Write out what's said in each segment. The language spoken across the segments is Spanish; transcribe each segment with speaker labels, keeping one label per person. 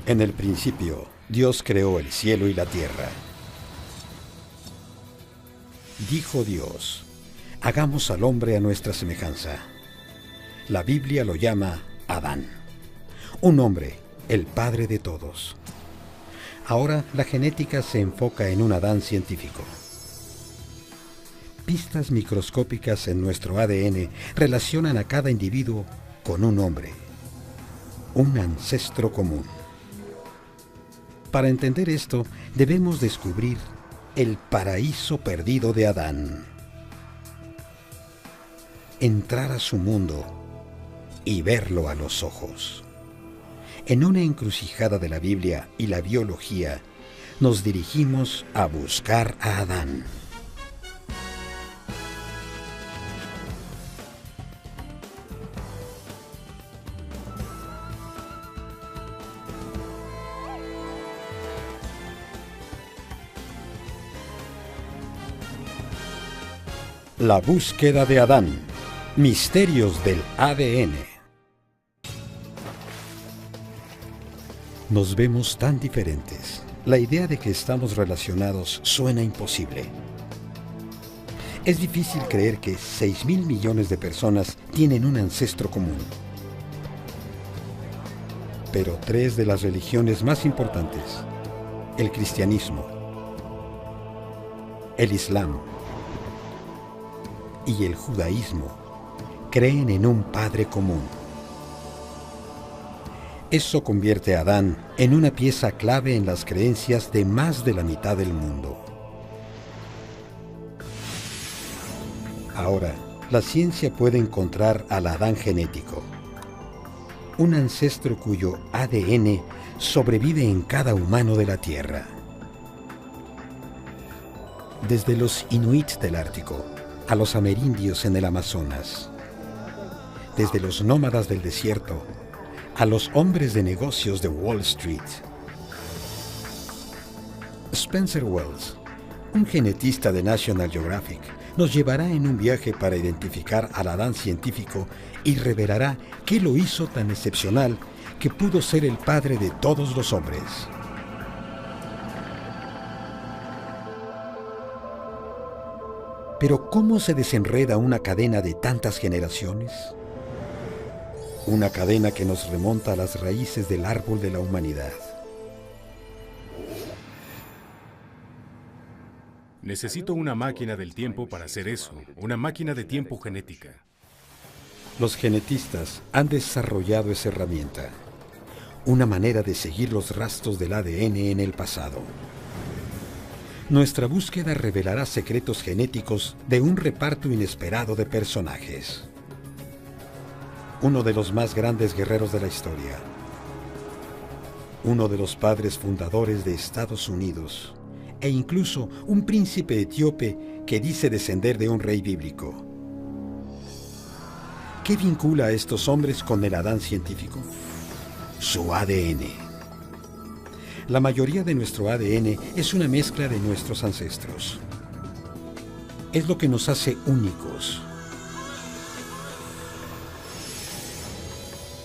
Speaker 1: En el principio, Dios creó el cielo y la tierra. Dijo Dios, hagamos al hombre a nuestra semejanza. La Biblia lo llama Adán. Un hombre, el padre de todos. Ahora la genética se enfoca en un Adán científico. Pistas microscópicas en nuestro ADN relacionan a cada individuo con un hombre, un ancestro común. Para entender esto, debemos descubrir el paraíso perdido de Adán. Entrar a su mundo y verlo a los ojos. En una encrucijada de la Biblia y la biología, nos dirigimos a buscar a Adán. La búsqueda de Adán. Misterios del ADN. Nos vemos tan diferentes. La idea de que estamos relacionados suena imposible. Es difícil creer que 6.000 millones de personas tienen un ancestro común. Pero tres de las religiones más importantes, el cristianismo, el islam y el judaísmo, creen en un padre común. Eso convierte a Adán en una pieza clave en las creencias de más de la mitad del mundo. Ahora, la ciencia puede encontrar al Adán genético, un ancestro cuyo ADN sobrevive en cada humano de la Tierra. Desde los inuit del Ártico a los amerindios en el Amazonas, desde los nómadas del desierto a los hombres de negocios de Wall Street. Spencer Wells, un genetista de National Geographic, nos llevará en un viaje para identificar al Adán científico y revelará qué lo hizo tan excepcional que pudo ser el padre de todos los hombres. Pero ¿cómo se desenreda una cadena de tantas generaciones? Una cadena que nos remonta a las raíces del árbol de la humanidad.
Speaker 2: Necesito una máquina del tiempo para hacer eso, una máquina de tiempo genética.
Speaker 1: Los genetistas han desarrollado esa herramienta, una manera de seguir los rastros del ADN en el pasado. Nuestra búsqueda revelará secretos genéticos de un reparto inesperado de personajes. Uno de los más grandes guerreros de la historia. Uno de los padres fundadores de Estados Unidos. E incluso un príncipe etíope que dice descender de un rey bíblico. ¿Qué vincula a estos hombres con el Adán científico? Su ADN. La mayoría de nuestro ADN es una mezcla de nuestros ancestros. Es lo que nos hace únicos.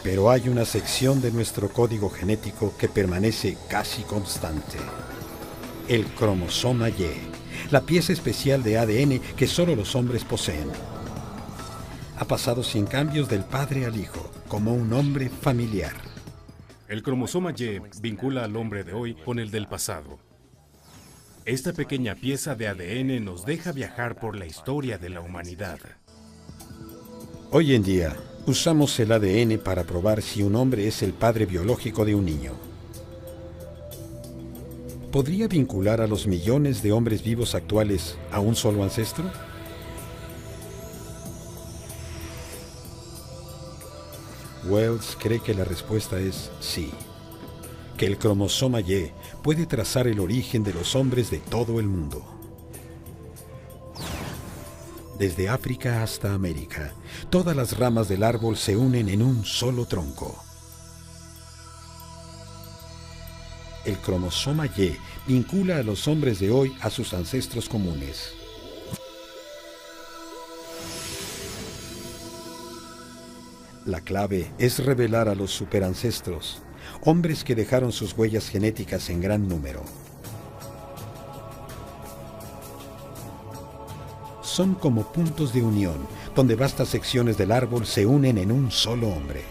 Speaker 1: Pero hay una sección de nuestro código genético que permanece casi constante. El cromosoma Y, la pieza especial de ADN que solo los hombres poseen. Ha pasado sin cambios del padre al hijo, como un hombre familiar.
Speaker 2: El cromosoma Y vincula al hombre de hoy con el del pasado. Esta pequeña pieza de ADN nos deja viajar por la historia de la humanidad.
Speaker 1: Hoy en día, usamos el ADN para probar si un hombre es el padre biológico de un niño. ¿Podría vincular a los millones de hombres vivos actuales a un solo ancestro? Wells cree que la respuesta es sí, que el cromosoma Y puede trazar el origen de los hombres de todo el mundo. Desde África hasta América, todas las ramas del árbol se unen en un solo tronco. El cromosoma Y vincula a los hombres de hoy a sus ancestros comunes. La clave es revelar a los superancestros hombres que dejaron sus huellas genéticas en gran número. Son como puntos de unión, donde vastas secciones del árbol se unen en un solo hombre.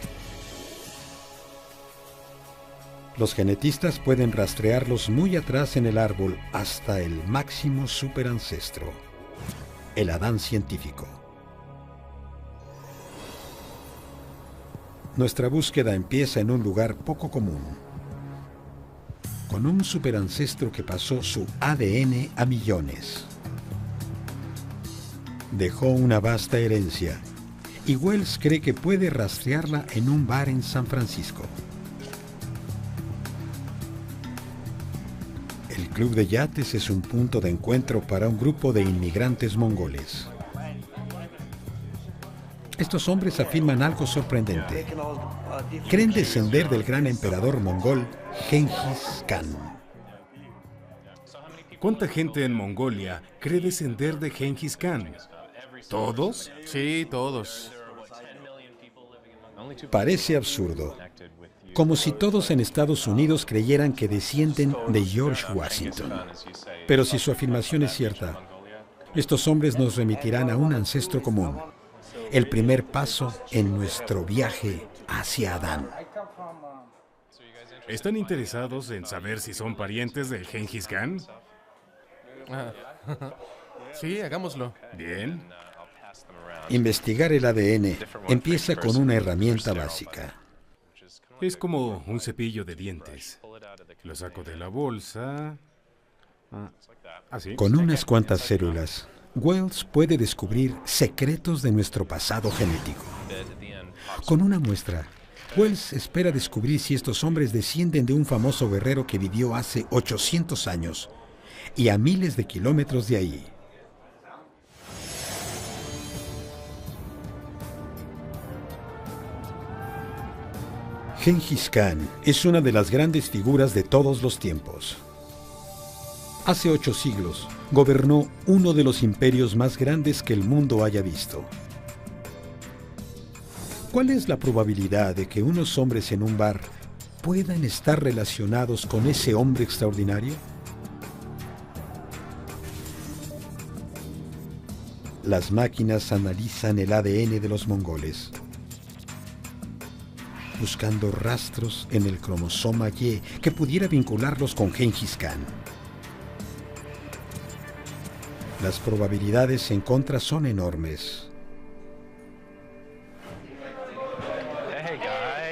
Speaker 1: Los genetistas pueden rastrearlos muy atrás en el árbol hasta el máximo superancestro, el Adán científico. Nuestra búsqueda empieza en un lugar poco común, con un superancestro que pasó su ADN a millones. Dejó una vasta herencia, y Wells cree que puede rastrearla en un bar en San Francisco. El club de yates es un punto de encuentro para un grupo de inmigrantes mongoles. Estos hombres afirman algo sorprendente. Creen descender del gran emperador mongol Genghis Khan.
Speaker 2: ¿Cuánta gente en Mongolia cree descender de Genghis Khan? ¿Todos?
Speaker 3: Sí, todos.
Speaker 1: Parece absurdo, como si todos en Estados Unidos creyeran que descienden de George Washington. Pero si su afirmación es cierta, estos hombres nos remitirán a un ancestro común, el primer paso en nuestro viaje hacia Adán.
Speaker 2: ¿Están interesados en saber si son parientes de Genghis Khan?
Speaker 3: Sí, hagámoslo.
Speaker 2: Bien.
Speaker 1: Investigar el ADN empieza con una herramienta básica.
Speaker 2: Es como un cepillo de dientes. Lo saco de la bolsa. Así.
Speaker 1: Con unas cuantas células, Wells puede descubrir secretos de nuestro pasado genético. Con una muestra, Wells espera descubrir si estos hombres descienden de un famoso guerrero que vivió hace 800 años y a miles de kilómetros de ahí. Genghis Khan es una de las grandes figuras de todos los tiempos. Hace 8 siglos, gobernó uno de los imperios más grandes que el mundo haya visto. ¿Cuál es la probabilidad de que unos hombres en un bar puedan estar relacionados con ese hombre extraordinario? Las máquinas analizan el ADN de los mongoles, buscando rastros en el cromosoma Y que pudiera vincularlos con Genghis Khan. Las probabilidades en contra son enormes.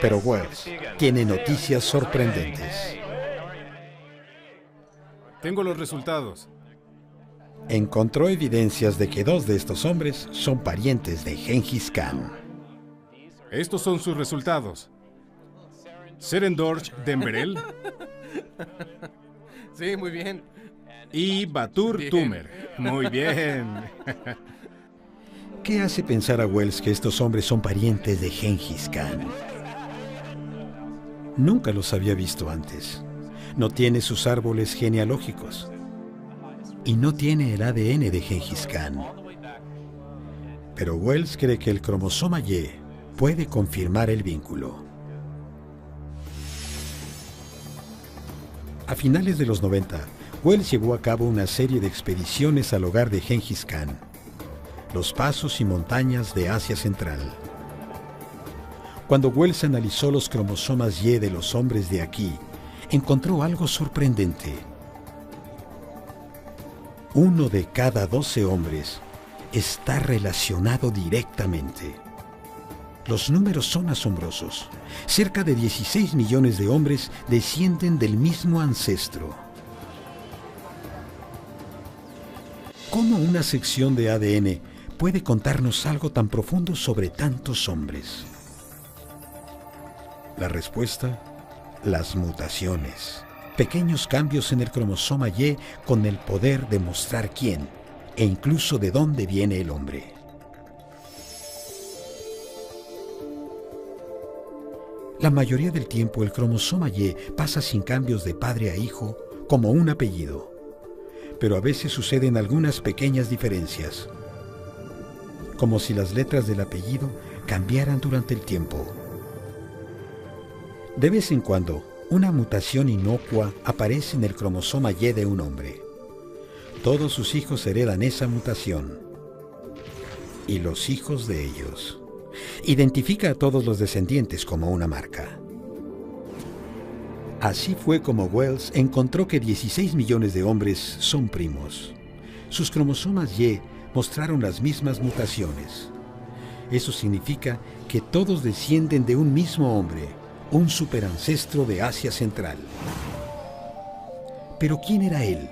Speaker 1: Pero Wells tiene noticias sorprendentes.
Speaker 2: Tengo los resultados.
Speaker 1: Encontró evidencias de que 2 de estos hombres son parientes de Genghis Khan.
Speaker 2: Estos son sus resultados. Serendorj Demberel
Speaker 3: Sí, muy bien.
Speaker 2: y Batur
Speaker 3: Bien.
Speaker 2: Tumer. Muy bien.
Speaker 1: ¿Qué hace pensar a Wells que estos hombres son parientes de Genghis Khan? Nunca los había visto antes. No tiene sus árboles genealógicos. Y no tiene el ADN de Genghis Khan. Pero Wells cree que el cromosoma Y puede confirmar el vínculo. A finales de los 90, Wells llevó a cabo una serie de expediciones al hogar de Genghis Khan, los pasos y montañas de Asia Central. Cuando Wells analizó los cromosomas Y de los hombres de aquí, encontró algo sorprendente. 1 de cada 12 hombres está relacionado directamente. Los números son asombrosos. Cerca de 16 millones de hombres descienden del mismo ancestro. ¿Cómo una sección de ADN puede contarnos algo tan profundo sobre tantos hombres? La respuesta: las mutaciones. Pequeños cambios en el cromosoma Y con el poder de mostrar quién e incluso de dónde viene el hombre. La mayoría del tiempo el cromosoma Y pasa sin cambios de padre a hijo como un apellido, pero a veces suceden algunas pequeñas diferencias, como si las letras del apellido cambiaran durante el tiempo. De vez en cuando, una mutación inocua aparece en el cromosoma Y de un hombre. Todos sus hijos heredan esa mutación. Y los hijos de ellos. Identifica a todos los descendientes como una marca. Así fue como Wells encontró que 16 millones de hombres son primos. Sus cromosomas Y mostraron las mismas mutaciones. Eso significa que todos descienden de un mismo hombre, un superancestro de Asia Central. ¿Pero quién era él?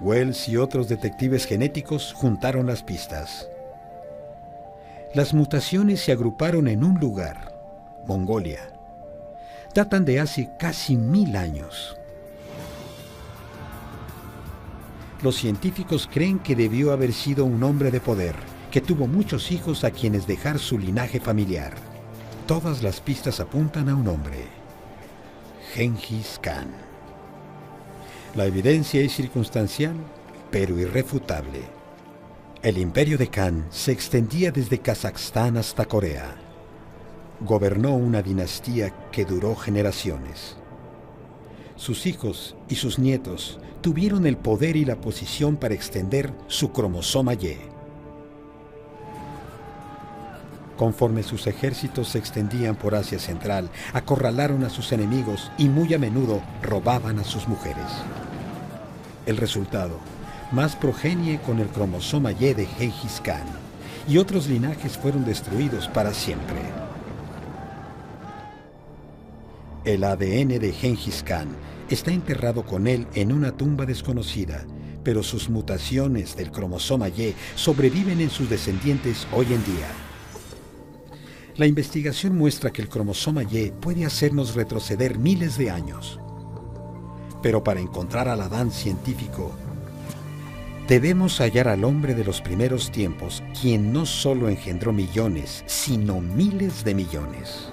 Speaker 1: Wells y otros detectives genéticos juntaron las pistas. Las mutaciones se agruparon en un lugar, Mongolia. Datan de hace casi 1000 años. Los científicos creen que debió haber sido un hombre de poder, que tuvo muchos hijos a quienes dejar su linaje familiar. Todas las pistas apuntan a un hombre, Gengis Khan. La evidencia es circunstancial, pero irrefutable. El imperio de Khan se extendía desde Kazajstán hasta Corea. Gobernó una dinastía que duró generaciones. Sus hijos y sus nietos tuvieron el poder y la posición para extender su cromosoma Y. Conforme sus ejércitos se extendían por Asia Central, acorralaron a sus enemigos y muy a menudo robaban a sus mujeres. El resultado, más progenie con el cromosoma Y de Gengis Khan, y otros linajes fueron destruidos para siempre. El ADN de Gengis Khan está enterrado con él en una tumba desconocida, pero sus mutaciones del cromosoma Y sobreviven en sus descendientes hoy en día. La investigación muestra que el cromosoma Y puede hacernos retroceder miles de años. Pero para encontrar al Adán científico, debemos hallar al hombre de los primeros tiempos, quien no solo engendró millones, sino miles de millones.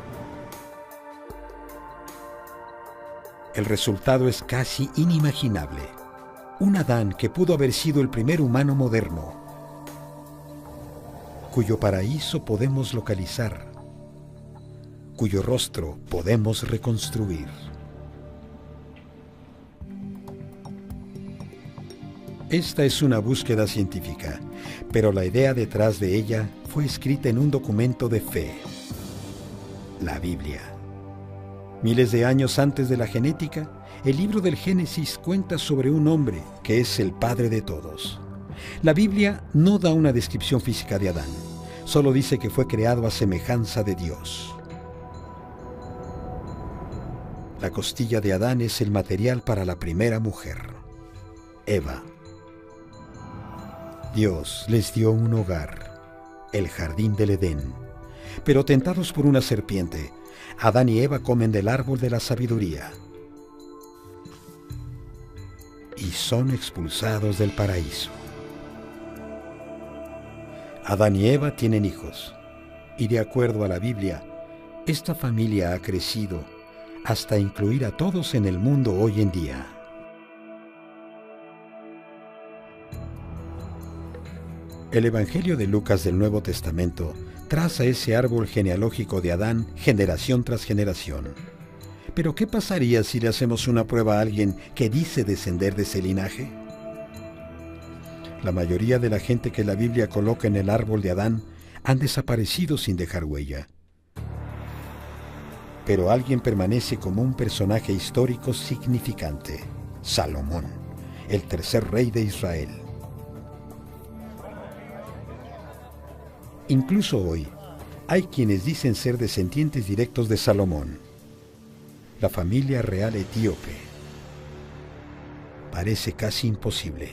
Speaker 1: El resultado es casi inimaginable. Un Adán que pudo haber sido el primer humano moderno, cuyo paraíso podemos localizar, cuyo rostro podemos reconstruir. Esta es una búsqueda científica, pero la idea detrás de ella fue escrita en un documento de fe, la Biblia. Miles de años antes de la genética, el libro del Génesis cuenta sobre un hombre que es el padre de todos. La Biblia no da una descripción física de Adán, solo dice que fue creado a semejanza de Dios. La costilla de Adán es el material para la primera mujer, Eva. Dios les dio un hogar, el jardín del Edén, pero tentados por una serpiente, Adán y Eva comen del árbol de la sabiduría y son expulsados del paraíso. Adán y Eva tienen hijos, y de acuerdo a la Biblia, esta familia ha crecido hasta incluir a todos en el mundo hoy en día. El Evangelio de Lucas del Nuevo Testamento traza ese árbol genealógico de Adán generación tras generación. Pero ¿qué pasaría si le hacemos una prueba a alguien que dice descender de ese linaje? La mayoría de la gente que la Biblia coloca en el árbol de Adán han desaparecido sin dejar huella. Pero alguien permanece como un personaje histórico significante: Salomón, el tercer rey de Israel. Incluso hoy, hay quienes dicen ser descendientes directos de Salomón, la familia real etíope. Parece casi imposible.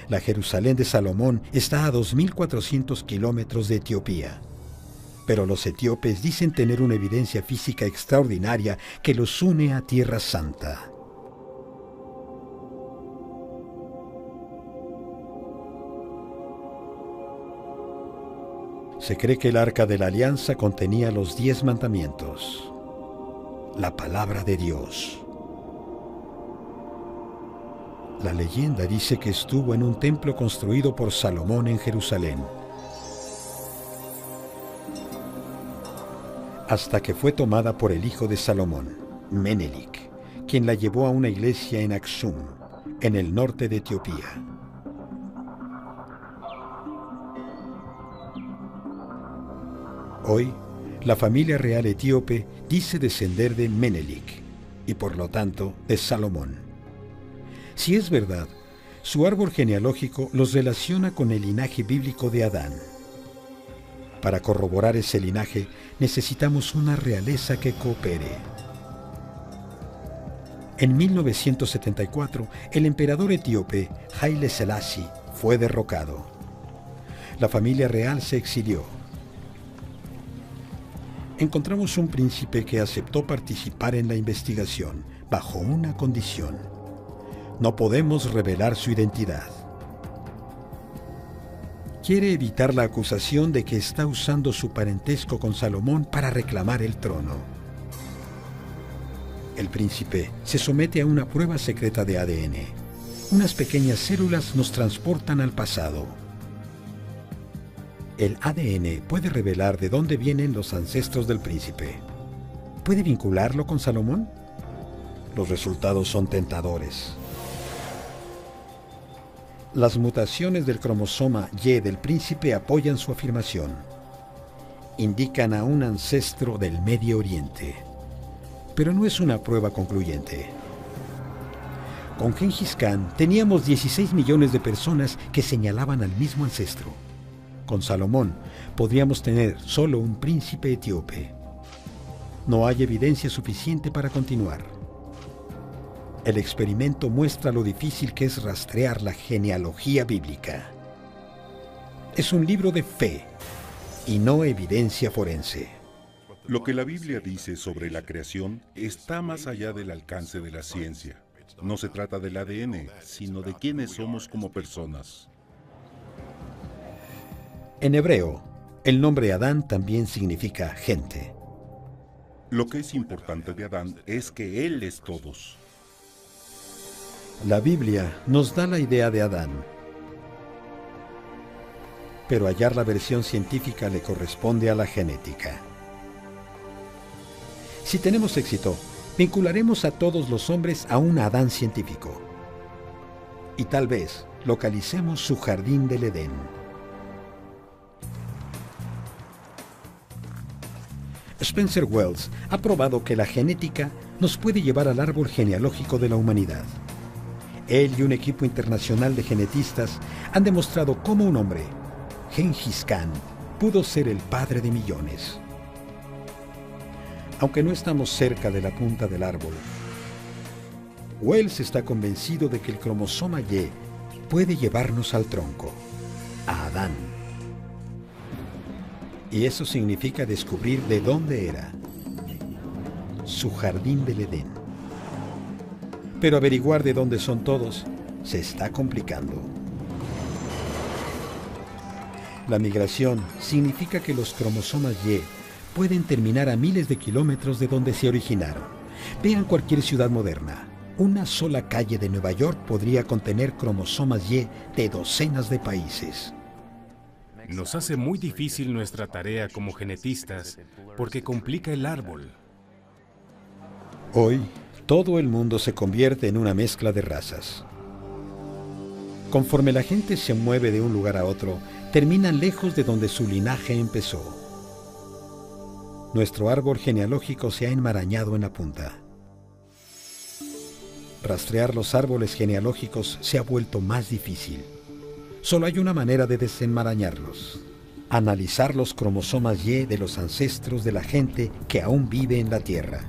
Speaker 1: La Jerusalén de Salomón está a 2.400 kilómetros de Etiopía. Pero los etíopes dicen tener una evidencia física extraordinaria que los une a Tierra Santa. Se cree que el Arca de la Alianza contenía los 10 mandamientos, la palabra de Dios. La leyenda dice que estuvo en un templo construido por Salomón en Jerusalén. hasta que fue tomada por el hijo de Salomón, Menelik, quien la llevó a una iglesia en Aksum, en el norte de Etiopía. Hoy, la familia real etíope dice descender de Menelik y por lo tanto de Salomón. Si es verdad, su árbol genealógico los relaciona con el linaje bíblico de Adán. Para corroborar ese linaje necesitamos una realeza que coopere. En 1974, el emperador etíope Haile Selassie fue derrocado. La familia real se exilió. Encontramos un príncipe que aceptó participar en la investigación bajo una condición: no podemos revelar su identidad. Quiere evitar la acusación de que está usando su parentesco con Salomón para reclamar el trono. El príncipe se somete a una prueba secreta de ADN. Unas pequeñas células nos transportan al pasado. El ADN puede revelar de dónde vienen los ancestros del príncipe. ¿Puede vincularlo con Salomón? Los resultados son tentadores. Las mutaciones del cromosoma Y del príncipe apoyan su afirmación. Indican a un ancestro del Medio Oriente. Pero no es una prueba concluyente. Con Gengis Khan teníamos 16 millones de personas que señalaban al mismo ancestro. Con Salomón podríamos tener solo un príncipe etíope. No hay evidencia suficiente para continuar. El experimento muestra lo difícil que es rastrear la genealogía bíblica. Es un libro de fe y no evidencia forense.
Speaker 4: Lo que la Biblia dice sobre la creación está más allá del alcance de la ciencia. No se trata del ADN, sino de quiénes somos como personas.
Speaker 1: En hebreo, el nombre Adán también significa gente.
Speaker 4: Lo que es importante de Adán es que él es todos.
Speaker 1: La Biblia nos da la idea de Adán, pero hallar la versión científica le corresponde a la genética. Si tenemos éxito, vincularemos a todos los hombres a un Adán científico. Y tal vez localicemos su jardín del Edén. Spencer Wells ha probado que la genética nos puede llevar al árbol genealógico de la humanidad. Él y un equipo internacional de genetistas han demostrado cómo un hombre, Gengis Khan, pudo ser el padre de millones. Aunque no estamos cerca de la punta del árbol, Wells está convencido de que el cromosoma Y puede llevarnos al tronco, a Adán. Y eso significa descubrir de dónde era su jardín del Edén. Pero averiguar de dónde son todos se está complicando. La migración significa que los cromosomas Y pueden terminar a miles de kilómetros de donde se originaron. Vean cualquier ciudad moderna. Una sola calle de Nueva York podría contener cromosomas Y de docenas de países.
Speaker 2: Nos hace muy difícil nuestra tarea como genetistas porque complica el árbol.
Speaker 1: Hoy, todo el mundo se convierte en una mezcla de razas. Conforme la gente se mueve de un lugar a otro, terminan lejos de donde su linaje empezó. Nuestro árbol genealógico se ha enmarañado en la punta. Rastrear los árboles genealógicos se ha vuelto más difícil. Solo hay una manera de desenmarañarlos: analizar los cromosomas Y de los ancestros de la gente que aún vive en la Tierra.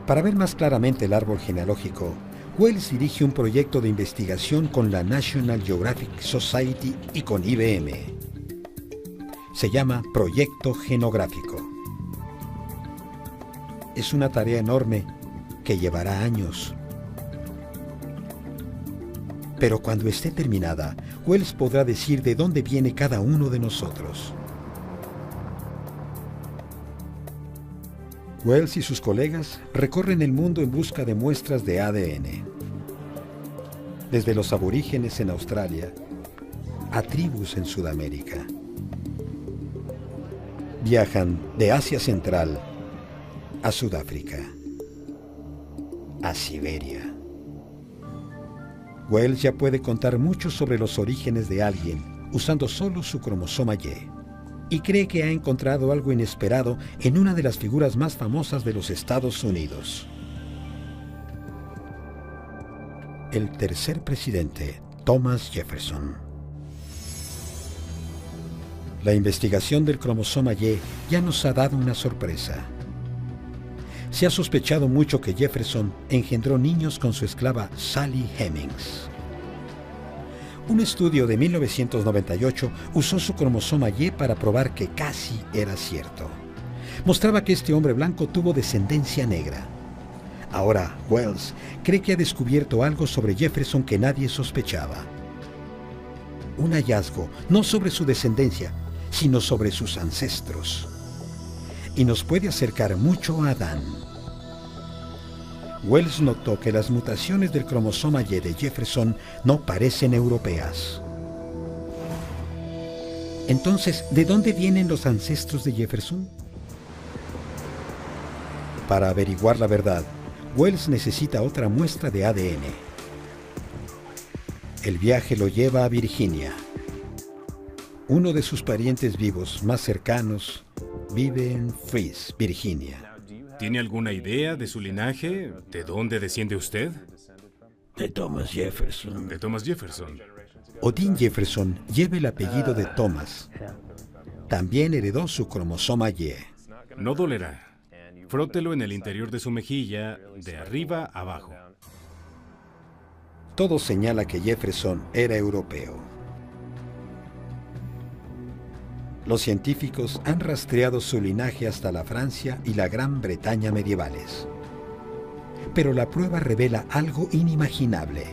Speaker 1: Para ver más claramente el árbol genealógico, Wells dirige un proyecto de investigación con la National Geographic Society y con IBM. Se llama Proyecto Genográfico. Es una tarea enorme que llevará años. Pero cuando esté terminada, Wells podrá decir de dónde viene cada uno de nosotros. Wells y sus colegas recorren el mundo en busca de muestras de ADN. Desde los aborígenes en Australia a tribus en Sudamérica. Viajan de Asia Central a Sudáfrica, a Siberia. Wells ya puede contar mucho sobre los orígenes de alguien usando solo su cromosoma Y, y cree que ha encontrado algo inesperado en una de las figuras más famosas de los Estados Unidos. El tercer presidente, Thomas Jefferson. La investigación del cromosoma Y ya nos ha dado una sorpresa. Se ha sospechado mucho que Jefferson engendró niños con su esclava Sally Hemings. Un estudio de 1998 usó su cromosoma Y para probar que casi era cierto. Mostraba que este hombre blanco tuvo descendencia negra. Ahora, Wells cree que ha descubierto algo sobre Jefferson que nadie sospechaba. Un hallazgo, no sobre su descendencia, sino sobre sus ancestros. Y nos puede acercar mucho a Adán. Wells notó que las mutaciones del cromosoma Y de Jefferson no parecen europeas. Entonces, ¿de dónde vienen los ancestros de Jefferson? Para averiguar la verdad, Wells necesita otra muestra de ADN. El viaje lo lleva a Virginia. Uno de sus parientes vivos más cercanos vive en Fries, Virginia.
Speaker 2: ¿Tiene alguna idea de su linaje? ¿De dónde desciende usted?
Speaker 1: De Thomas Jefferson.
Speaker 2: De Thomas Jefferson.
Speaker 1: Odin Jefferson lleva el apellido de Thomas. También heredó su cromosoma Y.
Speaker 2: No dolerá. Frótelo en el interior de su mejilla, de arriba a abajo.
Speaker 1: Todo señala que Jefferson era europeo. Los científicos han rastreado su linaje hasta la Francia y la Gran Bretaña medievales. Pero la prueba revela algo inimaginable.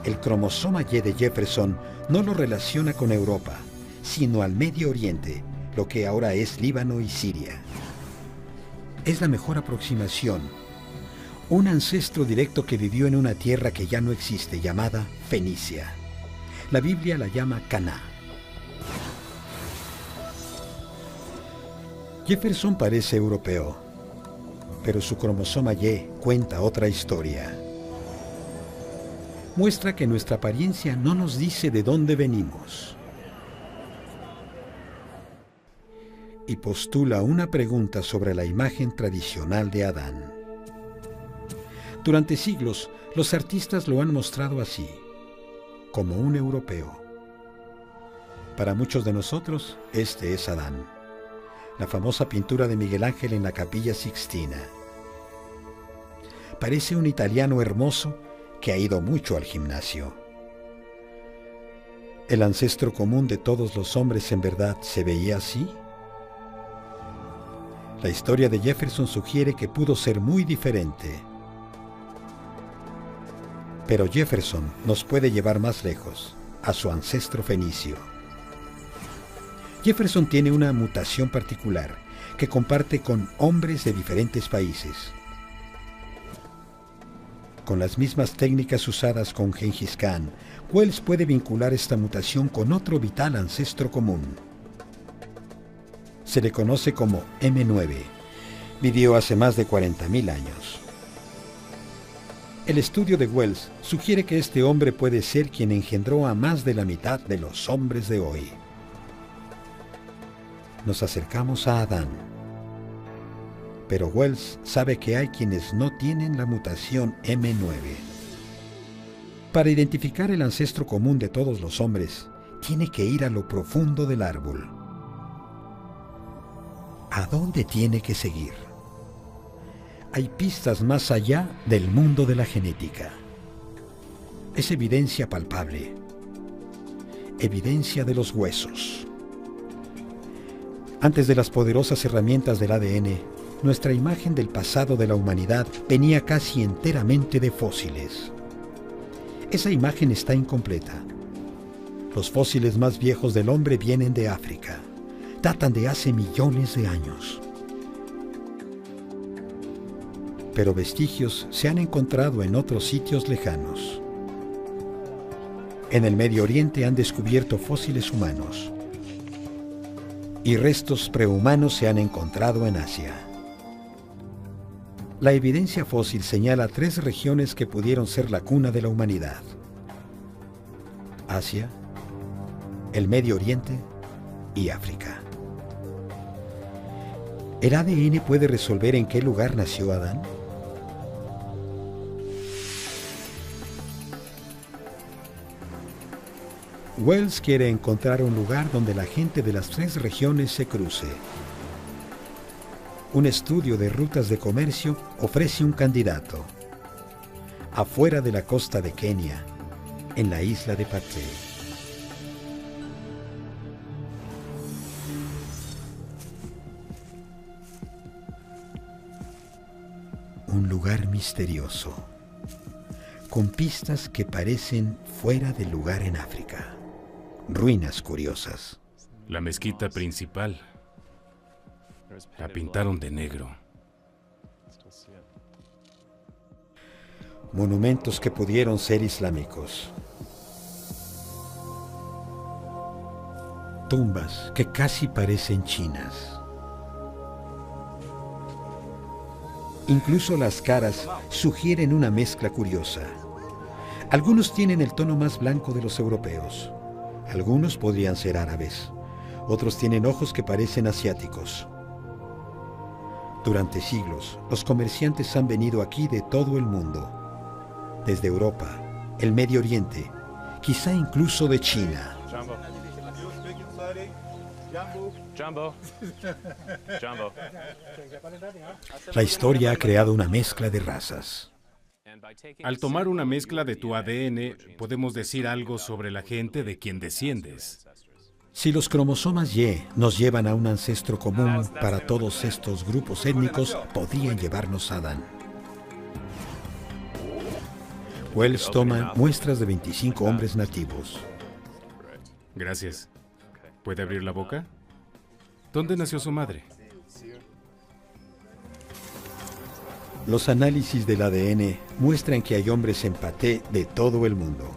Speaker 1: El cromosoma Y de Jefferson no lo relaciona con Europa, sino al Medio Oriente, lo que ahora es Líbano y Siria. Es la mejor aproximación. Un ancestro directo que vivió en una tierra que ya no existe, llamada Fenicia. La Biblia la llama Caná. Jefferson parece europeo, pero su cromosoma Y cuenta otra historia. Muestra que nuestra apariencia no nos dice de dónde venimos. Y postula una pregunta sobre la imagen tradicional de Adán. Durante siglos, los artistas lo han mostrado así, como un europeo. Para muchos de nosotros, este es Adán. La famosa pintura de Miguel Ángel en la Capilla Sixtina. Parece un italiano hermoso que ha ido mucho al gimnasio. ¿El ancestro común de todos los hombres en verdad se veía así? La historia de Jefferson sugiere que pudo ser muy diferente. Pero Jefferson nos puede llevar más lejos, a su ancestro fenicio. Jefferson tiene una mutación particular que comparte con hombres de diferentes países. Con las mismas técnicas usadas con Gengis Khan, Wells puede vincular esta mutación con otro vital ancestro común. Se le conoce como M9. Vivió hace más de 40.000 años. El estudio de Wells sugiere que este hombre puede ser quien engendró a más de la mitad de los hombres de hoy. Nos acercamos a Adán. Pero Wells sabe que hay quienes no tienen la mutación M9. Para identificar el ancestro común de todos los hombres, tiene que ir a lo profundo del árbol. ¿A dónde tiene que seguir? Hay pistas más allá del mundo de la genética. Es evidencia palpable. Evidencia de los huesos. Antes de las poderosas herramientas del ADN, nuestra imagen del pasado de la humanidad venía casi enteramente de fósiles. Esa imagen está incompleta. Los fósiles más viejos del hombre vienen de África. Datan de hace millones de años. Pero vestigios se han encontrado en otros sitios lejanos. En el Medio Oriente han descubierto fósiles humanos. y restos prehumanos se han encontrado en Asia. La evidencia fósil señala 3 regiones que pudieron ser la cuna de la humanidad: Asia, el Medio Oriente y África. ¿El ADN puede resolver en qué lugar nació Adán? Wells quiere encontrar un lugar donde la gente de las 3 regiones se cruce. Un estudio de rutas de comercio ofrece un candidato: afuera de la costa de Kenia, en la isla de Paté. Un lugar misterioso, con pistas que parecen fuera del lugar en África. Ruinas curiosas.
Speaker 2: La mezquita principal. La pintaron de negro.
Speaker 1: Monumentos que pudieron ser islámicos. Tumbas que casi parecen chinas. Incluso las caras sugieren una mezcla curiosa. Algunos tienen el tono más blanco de los europeos. Algunos podrían ser árabes. Otros tienen ojos que parecen asiáticos. Durante siglos, los comerciantes han venido aquí de todo el mundo. Desde Europa, el Medio Oriente, quizá incluso de China. La historia ha creado una mezcla de razas.
Speaker 2: Al tomar una mezcla de tu ADN, podemos decir algo sobre la gente de quien desciendes.
Speaker 1: Si los cromosomas Y nos llevan a un ancestro común para todos estos grupos étnicos, podrían llevarnos a Adán. Wells toma muestras de 25 hombres nativos.
Speaker 2: Gracias. ¿Puede abrir la boca? ¿Dónde nació su madre?
Speaker 1: Los análisis del ADN muestran que hay hombres en Paté de todo el mundo,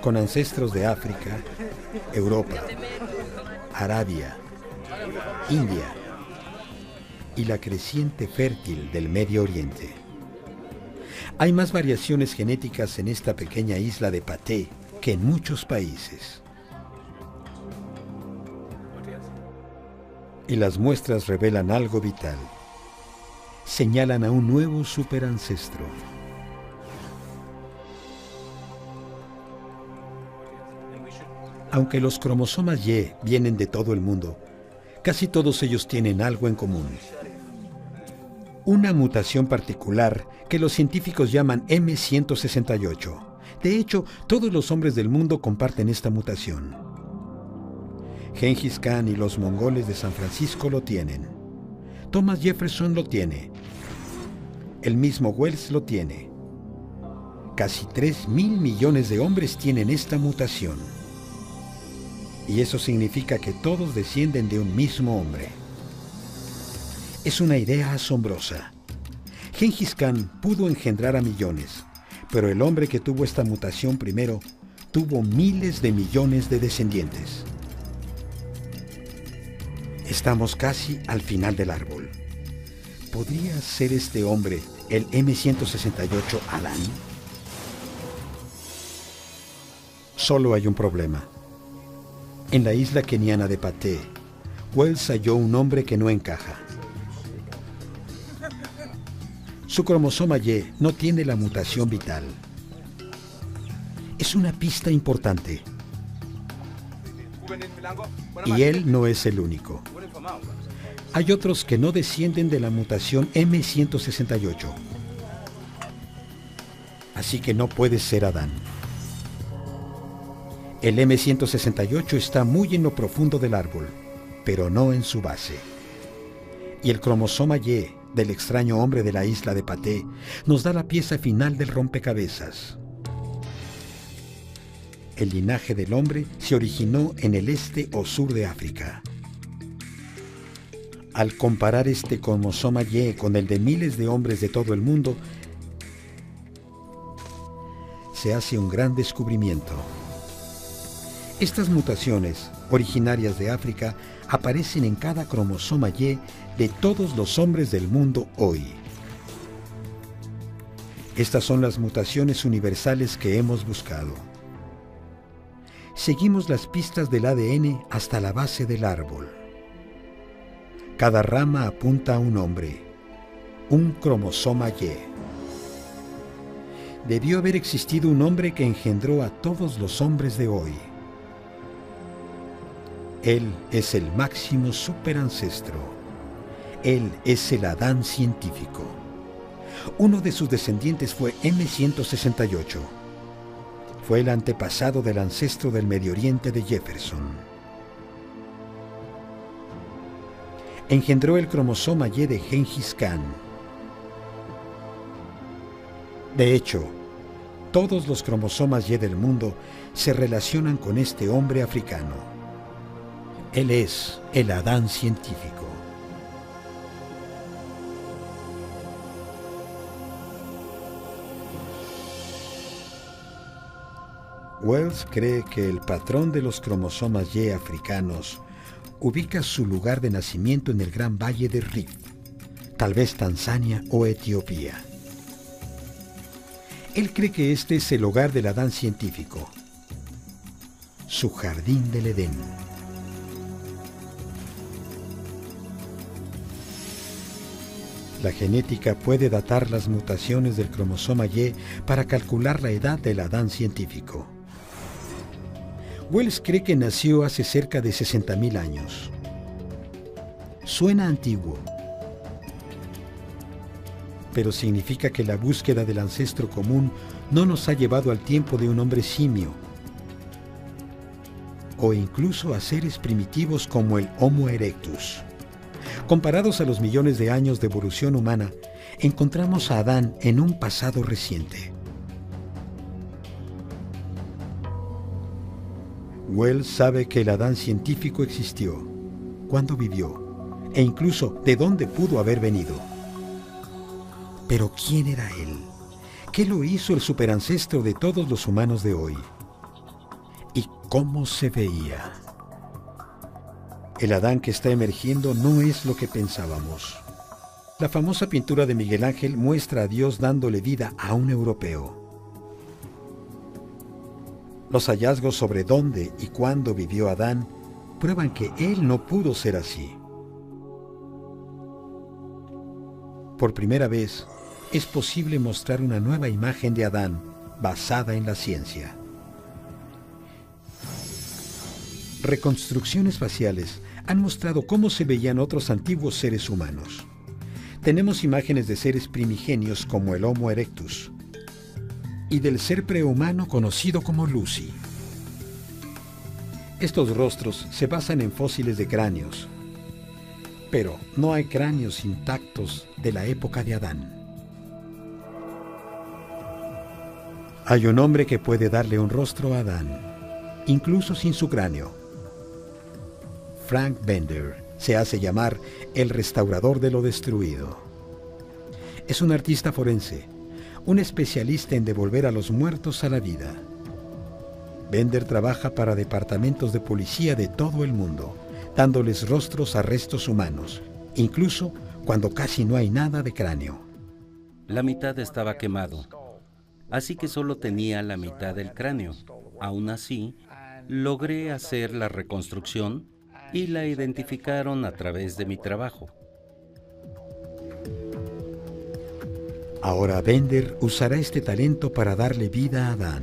Speaker 1: con ancestros de África, Europa, Arabia, India y la creciente fértil del Medio Oriente. Hay más variaciones genéticas en esta pequeña isla de Paté que en muchos países. Y las muestras revelan algo vital. Señalan a un nuevo superancestro. Aunque los cromosomas Y vienen de todo el mundo, casi todos ellos tienen algo en común. Una mutación particular que los científicos llaman M168. De hecho, todos los hombres del mundo comparten esta mutación. Gengis Khan y los mongoles de San Francisco lo tienen. Thomas Jefferson lo tiene. El mismo Wells lo tiene. Casi 3.000 millones de hombres tienen esta mutación. Y eso significa que todos descienden de un mismo hombre. Es una idea asombrosa. Gengis Khan pudo engendrar a millones, pero el hombre que tuvo esta mutación primero tuvo miles de millones de descendientes. Estamos casi al final del árbol. ¿Podría ser este hombre el M168 Adán? Solo hay un problema. En la isla keniana de Paté, Wells halló un hombre que no encaja. Su cromosoma Y no tiene la mutación vital. Es una pista importante. Y él no es el único. Hay otros que no descienden de la mutación M168. Así que no puede ser Adán. El M168 está muy en lo profundo del árbol, pero no en su base. Y el cromosoma Y del extraño hombre de la isla de Paté nos da la pieza final del rompecabezas. El linaje del hombre se originó en el este o sur de África. Al comparar este cromosoma Y con el de miles de hombres de todo el mundo, se hace un gran descubrimiento. Estas mutaciones, originarias de África, aparecen en cada cromosoma Y de todos los hombres del mundo hoy. Estas son las mutaciones universales que hemos buscado. Seguimos las pistas del ADN hasta la base del árbol. Cada rama apunta a un hombre, un cromosoma Y. Debió haber existido un hombre que engendró a todos los hombres de hoy. Él es el máximo superancestro. Él es el Adán científico. Uno de sus descendientes fue M168. Fue el antepasado del ancestro del Medio Oriente de Jefferson. Engendró el cromosoma Y de Gengis Khan. De hecho, todos los cromosomas Y del mundo se relacionan con este hombre africano. Él es el Adán científico. Wells cree que el patrón de los cromosomas Y africanos ubica su lugar de nacimiento en el Gran Valle de Rift, tal vez Tanzania o Etiopía. Él cree que este es el hogar del Adán científico, su jardín del Edén. La genética puede datar las mutaciones del cromosoma Y para calcular la edad del Adán científico. Wells cree que nació hace cerca de 60.000 años. Suena antiguo, pero significa que la búsqueda del ancestro común no nos ha llevado al tiempo de un hombre simio, o incluso a seres primitivos como el Homo erectus. Comparados a los millones de años de evolución humana, encontramos a Adán en un pasado reciente. Wells sabe que el Adán científico existió, cuándo vivió, e incluso de dónde pudo haber venido. Pero ¿quién era él? ¿Qué lo hizo el superancestro de todos los humanos de hoy? ¿Y cómo se veía? El Adán que está emergiendo no es lo que pensábamos. La famosa pintura de Miguel Ángel muestra a Dios dándole vida a un europeo. Los hallazgos sobre dónde y cuándo vivió Adán prueban que él no pudo ser así. Por primera vez, es posible mostrar una nueva imagen de Adán basada en la ciencia. Reconstrucciones faciales han mostrado cómo se veían otros antiguos seres humanos. Tenemos imágenes de seres primigenios como el Homo erectus y del ser prehumano conocido como Lucy. Estos rostros se basan en fósiles de cráneos, pero no hay cráneos intactos de la época de Adán. Hay un hombre que puede darle un rostro a Adán, incluso sin su cráneo. Frank Bender se hace llamar el restaurador de lo destruido. Es un artista forense, un especialista en devolver a los muertos a la vida. Bender trabaja para departamentos de policía de todo el mundo, dándoles rostros a restos humanos, incluso cuando casi no hay nada de cráneo.
Speaker 5: La mitad estaba quemado, así que solo tenía la mitad del cráneo. Aún así, logré hacer la reconstrucción y la identificaron a través de mi trabajo.
Speaker 1: Ahora Bender usará este talento para darle vida a Adán.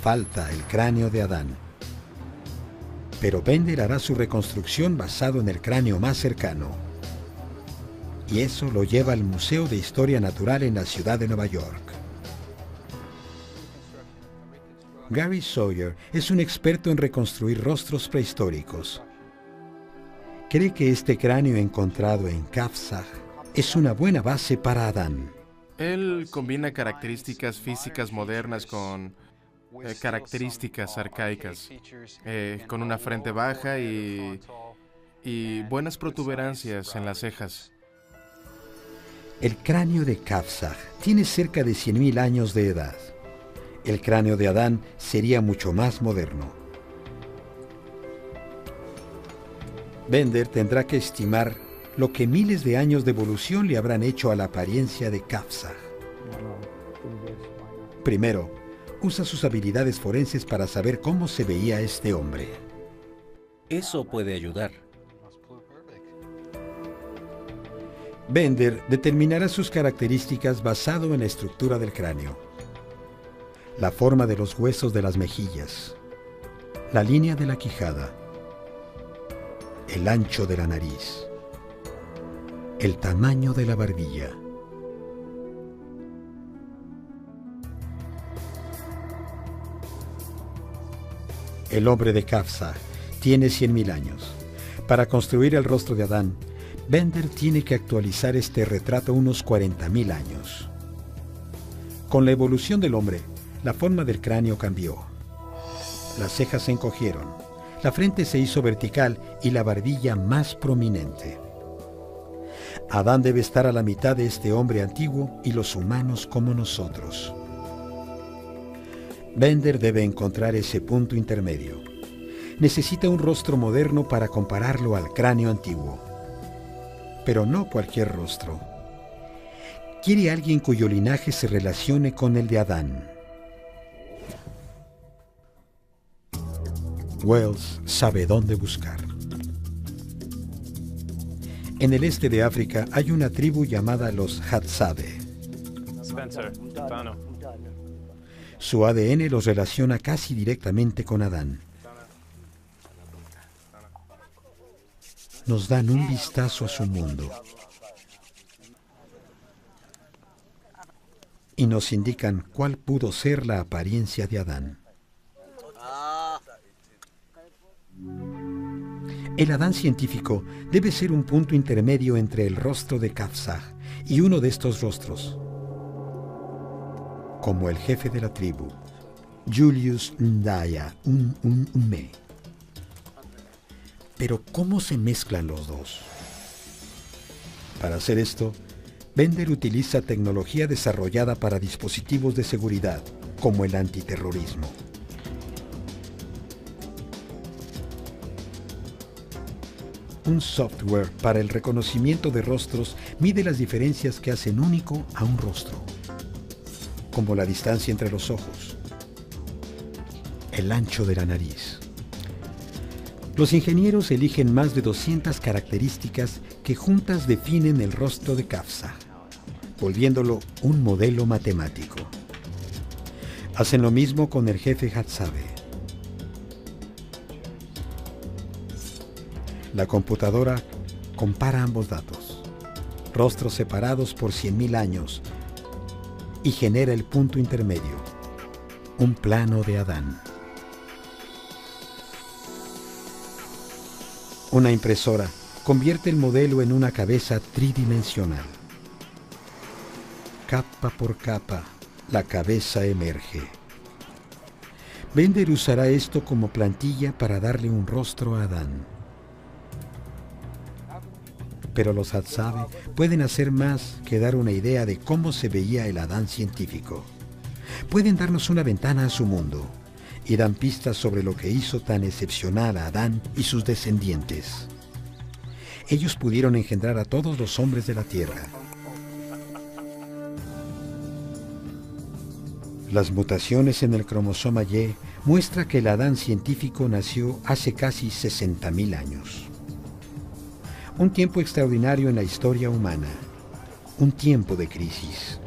Speaker 1: Falta el cráneo de Adán. Pero Bender hará su reconstrucción basado en el cráneo más cercano. Y eso lo lleva al Museo de Historia Natural en la ciudad de Nueva York. Gary Sawyer es un experto en reconstruir rostros prehistóricos. Cree que este cráneo encontrado en Kafzag es una buena base para Adán.
Speaker 3: Él combina características físicas modernas con características arcaicas, con una frente baja y buenas protuberancias en las cejas.
Speaker 1: El cráneo de Kafzag tiene cerca de 100.000 años de edad. El cráneo de Adán sería mucho más moderno. Bender tendrá que estimar lo que miles de años de evolución le habrán hecho a la apariencia de Kafzag. Primero, usa sus habilidades forenses para saber cómo se veía este hombre.
Speaker 5: Eso puede ayudar.
Speaker 1: Bender determinará sus características basado en la estructura del cráneo, la forma de los huesos de las mejillas, la línea de la quijada, el ancho de la nariz, el tamaño de la barbilla. El hombre de Kafzag tiene 100.000 años. Para construir el rostro de Adán, Bender tiene que actualizar este retrato unos 40.000 años. Con la evolución del hombre, la forma del cráneo cambió. Las cejas se encogieron, la frente se hizo vertical y la barbilla más prominente. Adán debe estar a la mitad de este hombre antiguo y los humanos como nosotros. Bender debe encontrar ese punto intermedio. Necesita un rostro moderno para compararlo al cráneo antiguo. Pero no cualquier rostro. Quiere alguien cuyo linaje se relacione con el de Adán. Wells sabe dónde buscar. En el este de África hay una tribu llamada los Hadzabe. Su ADN los relaciona casi directamente con Adán. Nos dan un vistazo a su mundo y nos indican cuál pudo ser la apariencia de Adán. El Adán científico debe ser un punto intermedio entre el rostro de Kafzag y uno de estos rostros, como el jefe de la tribu, Julius Ndaya Ume. Pero ¿cómo se mezclan los dos? Para hacer esto, Bender utiliza tecnología desarrollada para dispositivos de seguridad, como el antiterrorismo. Un software para el reconocimiento de rostros mide las diferencias que hacen único a un rostro, como la distancia entre los ojos, el ancho de la nariz. Los ingenieros eligen más de 200 características que juntas definen el rostro de Kafzag, volviéndolo un modelo matemático. Hacen lo mismo con el jefe Hadzabe. La computadora compara ambos datos, rostros separados por 100.000 años, y genera el punto intermedio, un plano de Adán. Una impresora convierte el modelo en una cabeza tridimensional. Capa por capa, la cabeza emerge. Bender usará esto como plantilla para darle un rostro a Adán. Pero los Hadzabe pueden hacer más que dar una idea de cómo se veía el Adán científico. Pueden darnos una ventana a su mundo y dan pistas sobre lo que hizo tan excepcional a Adán y sus descendientes. Ellos pudieron engendrar a todos los hombres de la tierra. Las mutaciones en el cromosoma Y muestran que el Adán científico nació hace casi 60.000 años. Un tiempo extraordinario en la historia humana, un tiempo de crisis.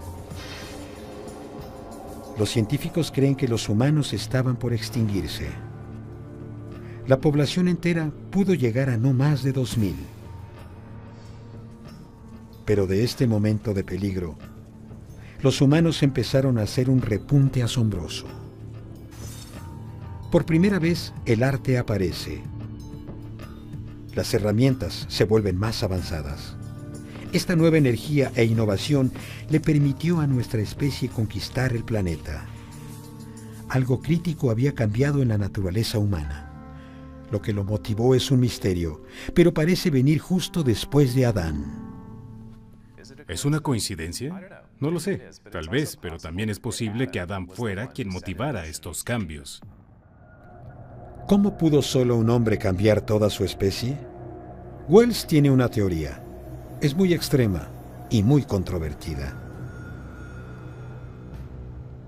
Speaker 1: Los científicos creen que los humanos estaban por extinguirse. La población entera pudo llegar a no más de 2.000. Pero de este momento de peligro, los humanos empezaron a hacer un repunte asombroso. Por primera vez, el arte aparece. Las herramientas se vuelven más avanzadas. Esta nueva energía e innovación le permitió a nuestra especie conquistar el planeta. Algo crítico había cambiado en la naturaleza humana. Lo que lo motivó es un misterio, pero parece venir justo después de Adán.
Speaker 2: ¿Es una coincidencia? No lo sé, tal vez, pero también es posible que Adán fuera quien motivara estos cambios.
Speaker 1: ¿Cómo pudo solo un hombre cambiar toda su especie? Wells tiene una teoría. Es muy extrema y muy controvertida.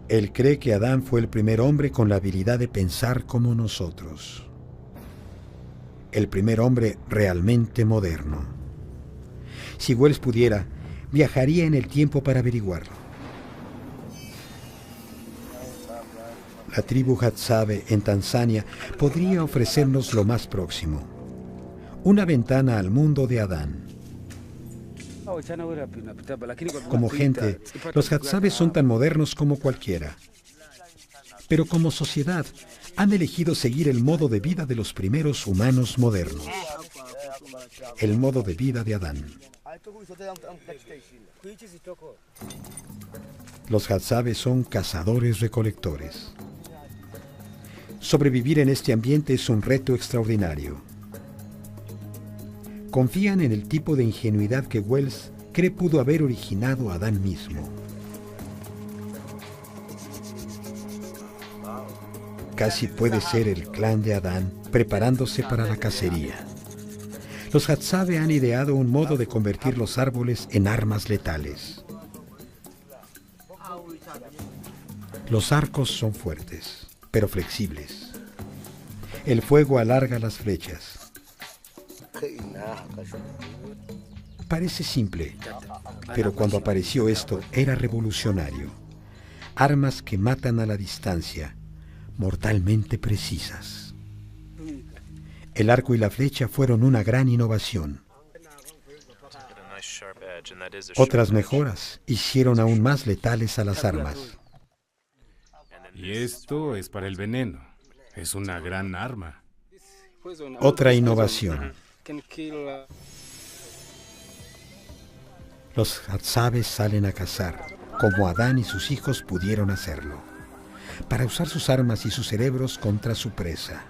Speaker 1: Él cree que Adán fue el primer hombre con la habilidad de pensar como nosotros. El primer hombre realmente moderno. Si Wells pudiera, viajaría en el tiempo para averiguarlo. La tribu Hadzabe en Tanzania podría ofrecernos lo más próximo: una ventana al mundo de Adán. Como gente, los Hadzabe son tan modernos como cualquiera. Pero como sociedad, han elegido seguir el modo de vida de los primeros humanos modernos. El modo de vida de Adán. Los Hadzabe son cazadores-recolectores. Sobrevivir en este ambiente es un reto extraordinario. Confían en el tipo de ingenuidad que Wells cree pudo haber originado a Adán mismo. Casi puede ser el clan de Adán preparándose para la cacería. Los Hadzabe han ideado un modo de convertir los árboles en armas letales. Los arcos son fuertes, pero flexibles. El fuego alarga las flechas. Parece simple, pero cuando apareció esto era revolucionario. Armas que matan a la distancia, mortalmente precisas. El arco y la flecha fueron una gran innovación. Otras mejoras hicieron aún más letales a las armas.
Speaker 2: Y esto es para el veneno. Es una gran arma.
Speaker 1: Otra innovación. Los Hadzabe salen a cazar, como Adán y sus hijos pudieron hacerlo, para usar sus armas y sus cerebros contra su presa.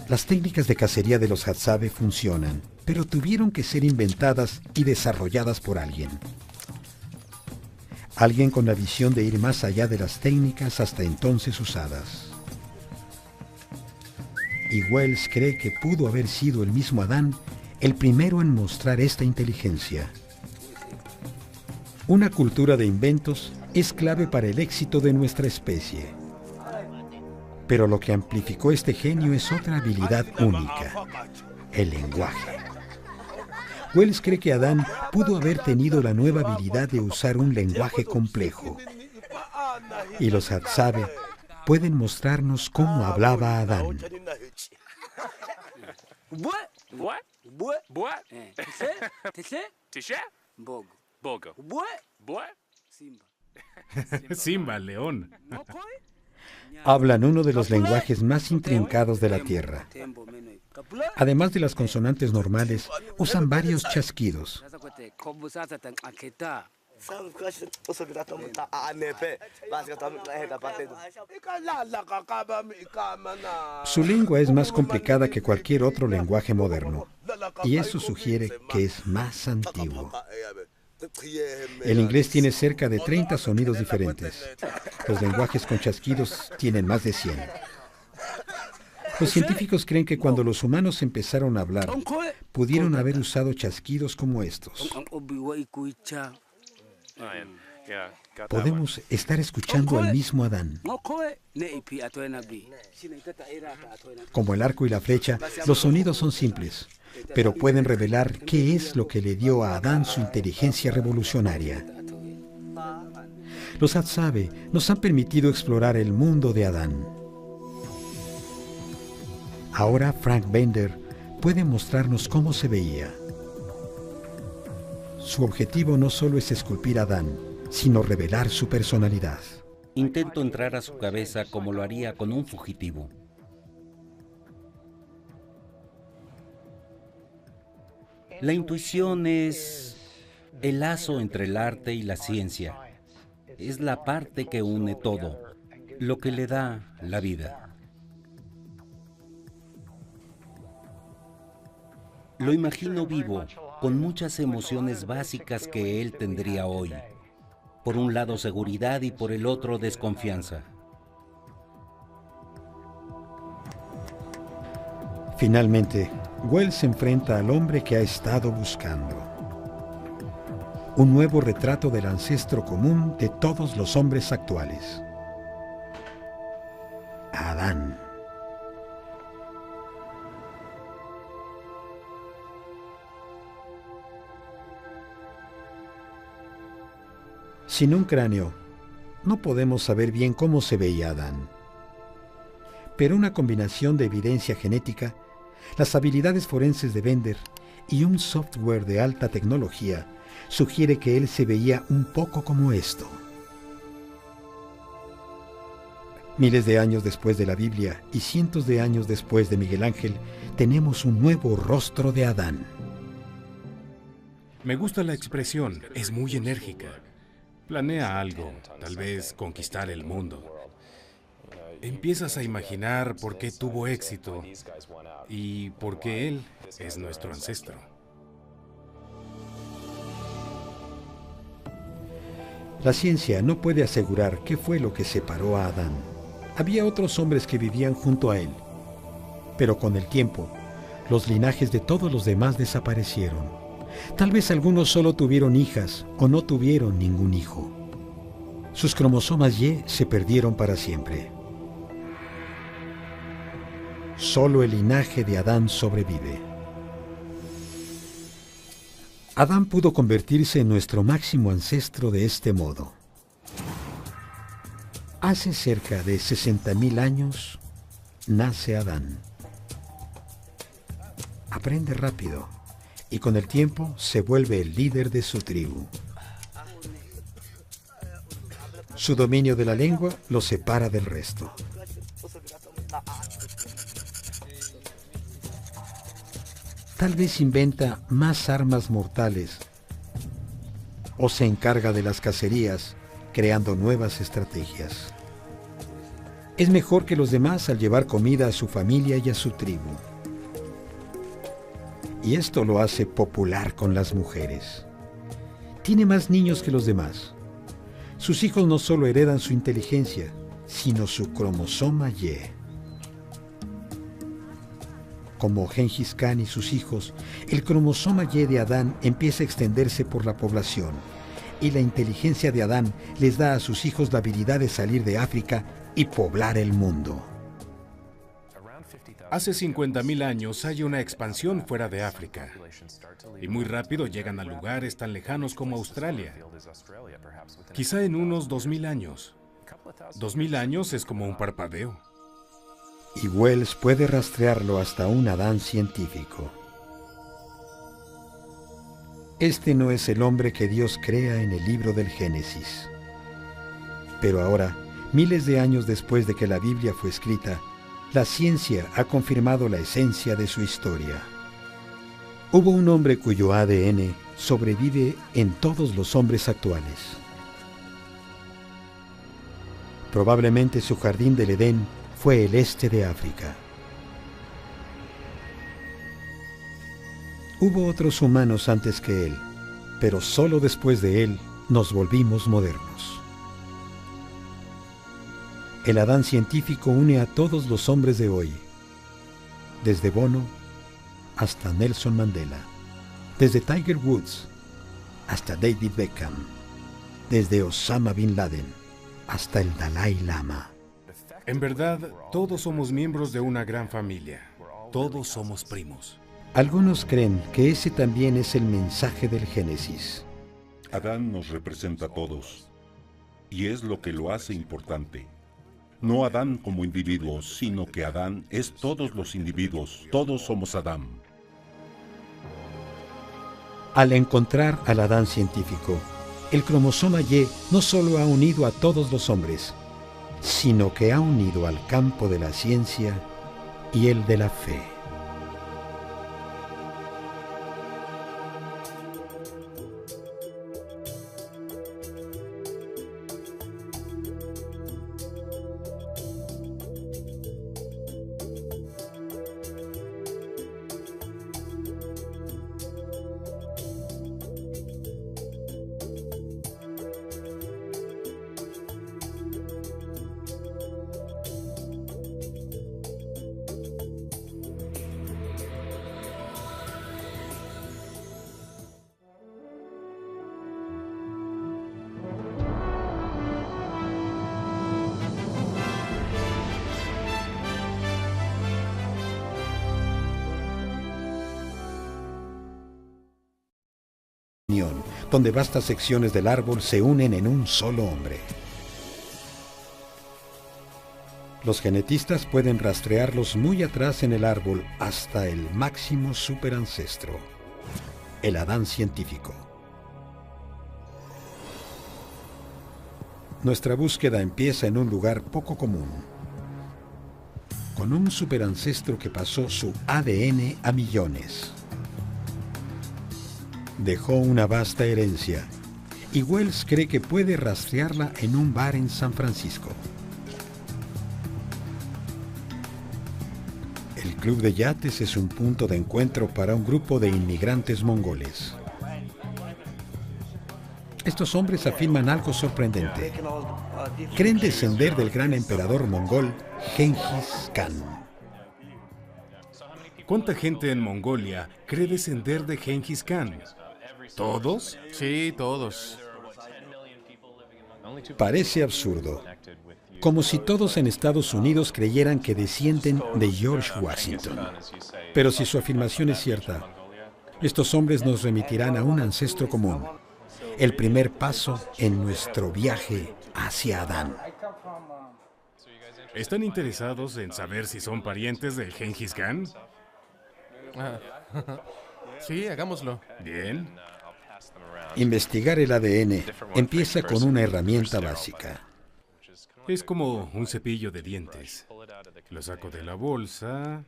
Speaker 1: Las técnicas de cacería de los Hadzabe funcionan, pero tuvieron que ser inventadas y desarrolladas por alguien. Alguien con la visión de ir más allá de las técnicas hasta entonces usadas. Y Wells cree que pudo haber sido el mismo Adán el primero en mostrar esta inteligencia. Una cultura de inventos es clave para el éxito de nuestra especie. Pero lo que amplificó este genio es otra habilidad única: el lenguaje. Wells cree que Adán pudo haber tenido la nueva habilidad de usar un lenguaje complejo. Y los Hadzabe pueden mostrarnos cómo hablaba Adán.
Speaker 2: Simba, león.
Speaker 1: Hablan uno de los lenguajes más intrincados de la Tierra. Además de las consonantes normales, usan varios chasquidos. Su lengua es más complicada que cualquier otro lenguaje moderno, y eso sugiere que es más antiguo. El inglés tiene cerca de 30 sonidos diferentes. Los lenguajes con chasquidos tienen más de 100. Los científicos creen que cuando los humanos empezaron a hablar, pudieron haber usado chasquidos como estos. Podemos estar escuchando al mismo Adán. Como el arco y la flecha, los sonidos son simples, pero pueden revelar qué es lo que le dio a Adán su inteligencia revolucionaria. Los Hadzabe nos han permitido explorar el mundo de Adán. Ahora Frank Bender puede mostrarnos cómo se veía. Su objetivo no solo es esculpir a Adán, sino revelar su personalidad.
Speaker 5: Intento entrar a su cabeza como lo haría con un fugitivo. La intuición es el lazo entre el arte y la ciencia. Es la parte que une todo, lo que le da la vida. Lo imagino vivo, con muchas emociones básicas que él tendría hoy. Por un lado seguridad y por el otro desconfianza.
Speaker 1: Finalmente, Wells se enfrenta al hombre que ha estado buscando. Un nuevo retrato del ancestro común de todos los hombres actuales. Adán. Sin un cráneo, no podemos saber bien cómo se veía Adán. Pero una combinación de evidencia genética, las habilidades forenses de Bender y un software de alta tecnología sugiere que él se veía un poco como esto. Miles de años después de la Biblia y cientos de años después de Miguel Ángel, tenemos un nuevo rostro de Adán.
Speaker 2: Me gusta la expresión, es muy enérgica. Planea algo, tal vez conquistar el mundo. Empiezas a imaginar por qué tuvo éxito y por qué él es nuestro ancestro.
Speaker 1: La ciencia no puede asegurar qué fue lo que separó a Adán. Había otros hombres que vivían junto a él, pero con el tiempo, los linajes de todos los demás desaparecieron. Tal vez algunos solo tuvieron hijas o no tuvieron ningún hijo. Sus cromosomas Y se perdieron para siempre. Solo el linaje de Adán sobrevive. Adán pudo convertirse en nuestro máximo ancestro de este modo. Hace cerca de 60.000 años nace Adán. Aprende rápido y con el tiempo se vuelve el líder de su tribu. Su dominio de la lengua lo separa del resto. Tal vez inventa más armas mortales o se encarga de las cacerías, creando nuevas estrategias. Es mejor que los demás al llevar comida a su familia y a su tribu. Y esto lo hace popular con las mujeres. Tiene más niños que los demás. Sus hijos no solo heredan su inteligencia, sino su cromosoma Y. Como Gengis Khan y sus hijos, el cromosoma Y de Adán empieza a extenderse por la población, y la inteligencia de Adán les da a sus hijos la habilidad de salir de África y poblar el mundo.
Speaker 2: Hace 50.000 años hay una expansión fuera de África, y muy rápido llegan a lugares tan lejanos como Australia. Quizá en unos 2.000 años. 2.000 años es como un parpadeo.
Speaker 1: Y Wells puede rastrearlo hasta un Adán científico. Este no es el hombre que Dios crea en el libro del Génesis. Pero ahora, miles de años después de que la Biblia fue escrita, la ciencia ha confirmado la esencia de su historia. Hubo un hombre cuyo ADN sobrevive en todos los hombres actuales. Probablemente su jardín del Edén fue el este de África. Hubo otros humanos antes que él, pero solo después de él nos volvimos modernos. El Adán científico une a todos los hombres de hoy, desde Bono hasta Nelson Mandela, desde Tiger Woods hasta David Beckham, desde Osama Bin Laden hasta el Dalai Lama.
Speaker 2: En verdad, todos somos miembros de una gran familia. Todos somos primos.
Speaker 1: Algunos creen que ese también es el mensaje del Génesis.
Speaker 4: Adán nos representa a todos, y es lo que lo hace importante. No Adán como individuo, sino que Adán es todos los individuos. Todos somos Adán.
Speaker 1: Al encontrar al Adán científico, el cromosoma Y no solo ha unido a todos los hombres, sino que ha unido al campo de la ciencia y el de la fe. donde vastas secciones del árbol se unen en un solo hombre. Los genetistas pueden rastrearlos muy atrás en el árbol hasta el máximo superancestro, el Adán científico. Nuestra búsqueda empieza en un lugar poco común, con un superancestro que pasó su ADN a millones. Dejó una vasta herencia, y Wells cree que puede rastrearla en un bar en San Francisco. El club de yates es un punto de encuentro para un grupo de inmigrantes mongoles. Estos hombres afirman algo sorprendente. Creen descender del gran emperador mongol Genghis Khan.
Speaker 2: ¿Cuánta gente en Mongolia cree descender de Genghis Khan? ¿Todos?
Speaker 3: Sí, todos.
Speaker 1: Parece absurdo, como si todos en Estados Unidos creyeran que descienden de George Washington. Pero si su afirmación es cierta, estos hombres nos remitirán a un ancestro común, el primer paso en nuestro viaje hacia Adán.
Speaker 2: ¿Están interesados en saber si son parientes de Genghis Khan?
Speaker 3: Sí, hagámoslo.
Speaker 2: Bien.
Speaker 1: Investigar el ADN empieza con una herramienta básica.
Speaker 2: Es como un cepillo de dientes. Lo saco de la bolsa.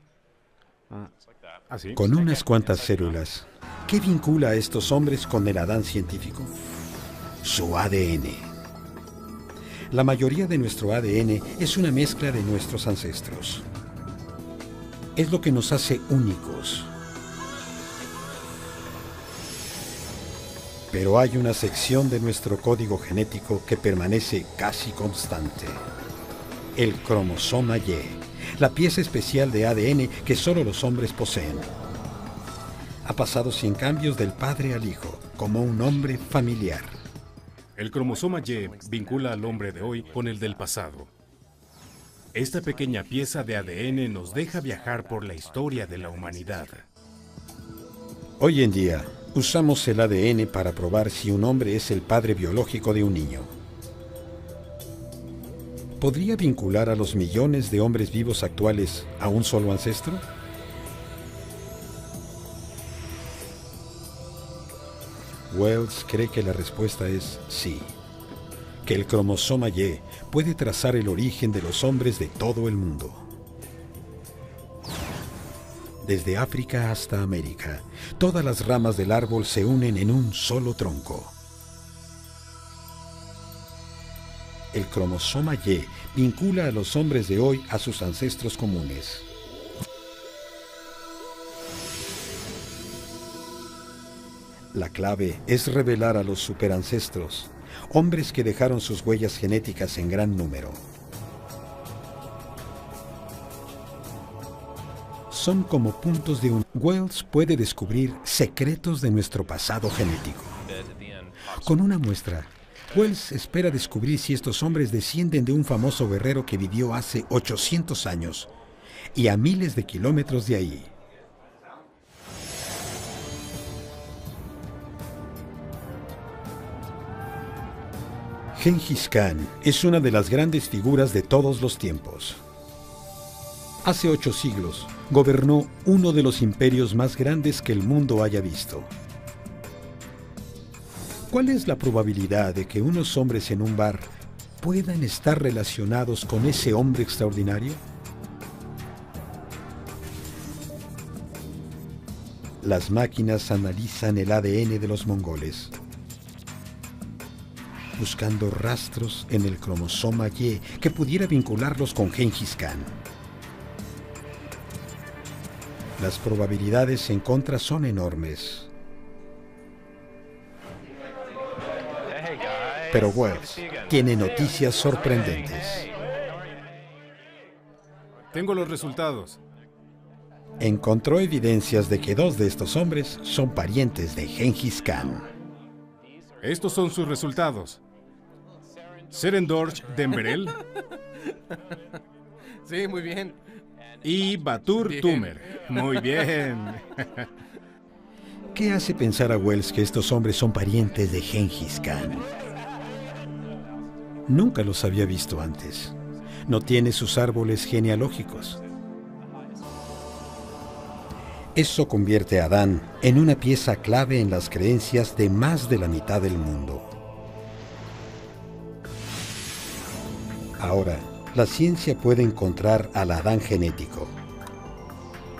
Speaker 2: Así.
Speaker 1: Con unas cuantas células. ¿Qué vincula a estos hombres con el Adán científico? Su ADN. La mayoría de nuestro ADN es una mezcla de nuestros ancestros. Es lo que nos hace únicos. Pero hay una sección de nuestro código genético que permanece casi constante. El cromosoma Y, la pieza especial de ADN que solo los hombres poseen. Ha pasado sin cambios del padre al hijo, como un hombre familiar.
Speaker 2: El cromosoma Y vincula al hombre de hoy con el del pasado. Esta pequeña pieza de ADN nos deja viajar por la historia de la humanidad.
Speaker 1: Hoy en día, usamos el ADN para probar si un hombre es el padre biológico de un niño. ¿Podría vincular a los millones de hombres vivos actuales a un solo ancestro? Wells cree que la respuesta es sí, que el cromosoma Y puede trazar el origen de los hombres de todo el mundo. Desde África hasta América, todas las ramas del árbol se unen en un solo tronco. El cromosoma Y vincula a los hombres de hoy a sus ancestros comunes. La clave es revelar a los superancestros, hombres que dejaron sus huellas genéticas en gran número. Son como puntos de un... Wells puede descubrir secretos de nuestro pasado genético. Con una muestra, Wells espera descubrir si estos hombres descienden de un famoso guerrero que vivió hace 800 años y a miles de kilómetros de ahí. Genghis Khan es una de las grandes figuras de todos los tiempos. Hace 8 siglos, gobernó uno de los imperios más grandes que el mundo haya visto. ¿Cuál es la probabilidad de que unos hombres en un bar puedan estar relacionados con ese hombre extraordinario? Las máquinas analizan el ADN de los mongoles, buscando rastros en el cromosoma Y que pudiera vincularlos con Genghis Khan. Las probabilidades en contra son enormes. Pero Wells tiene noticias sorprendentes.
Speaker 2: Tengo los resultados.
Speaker 1: Encontró evidencias de que 2 de estos hombres son parientes de Genghis Khan.
Speaker 2: Estos son sus resultados. Serendorj Demberel
Speaker 3: Sí, muy bien.
Speaker 2: y Batur
Speaker 3: Bien.
Speaker 2: Tumer. Muy bien.
Speaker 1: ¿Qué hace pensar a Wells que estos hombres son parientes de Gengis Khan? Nunca los había visto antes. No tiene sus árboles genealógicos. Eso convierte a Adán en una pieza clave en las creencias de más de la mitad del mundo. Ahora, la ciencia puede encontrar al Adán genético,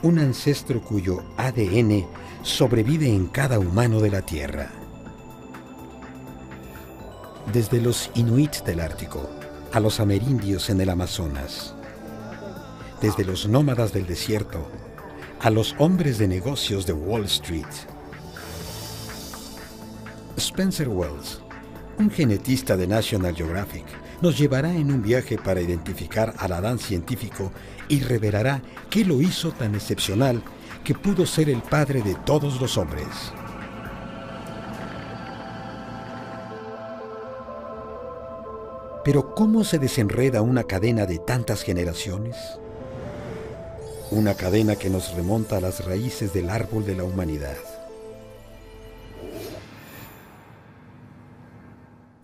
Speaker 1: un ancestro cuyo ADN sobrevive en cada humano de la Tierra. Desde los inuit del Ártico a los amerindios en el Amazonas, desde los nómadas del desierto a los hombres de negocios de Wall Street. Spencer Wells, un genetista de National Geographic, nos llevará en un viaje para identificar al Adán científico y revelará qué lo hizo tan excepcional que pudo ser el padre de todos los hombres. Pero ¿cómo se desenreda una cadena de tantas generaciones? Una cadena que nos remonta a las raíces del árbol de la humanidad.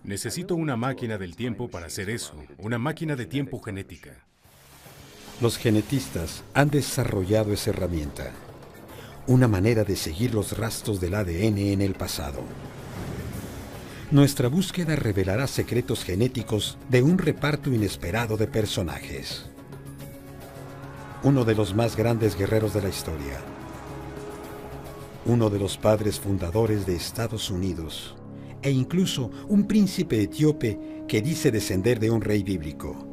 Speaker 2: Necesito una máquina del tiempo para hacer eso, una máquina de tiempo genética.
Speaker 1: Los genetistas han desarrollado esa herramienta, una manera de seguir los rastros del ADN en el pasado. Nuestra búsqueda revelará secretos genéticos de un reparto inesperado de personajes. Uno de los más grandes guerreros de la historia. Uno de los padres fundadores de Estados Unidos. E incluso un príncipe etíope que dice descender de un rey bíblico.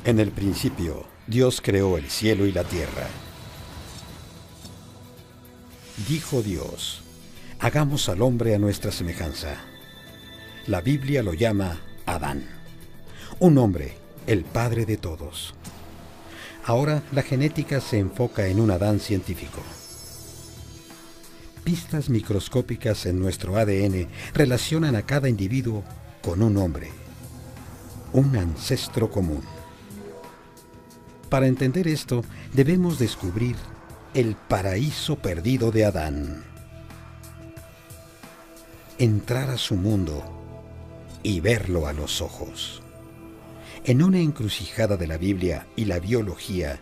Speaker 1: En el principio, Dios creó el cielo y la tierra. Dijo Dios: hagamos al hombre a nuestra semejanza. La Biblia lo llama Adán. Un hombre, el padre de todos. Ahora la genética se enfoca en un Adán científico. Pistas microscópicas en nuestro ADN relacionan a cada individuo con un hombre, un ancestro común. Para entender esto, debemos descubrir el paraíso perdido de Adán. Entrar a su mundo y verlo a los ojos. En una encrucijada de la Biblia y la biología,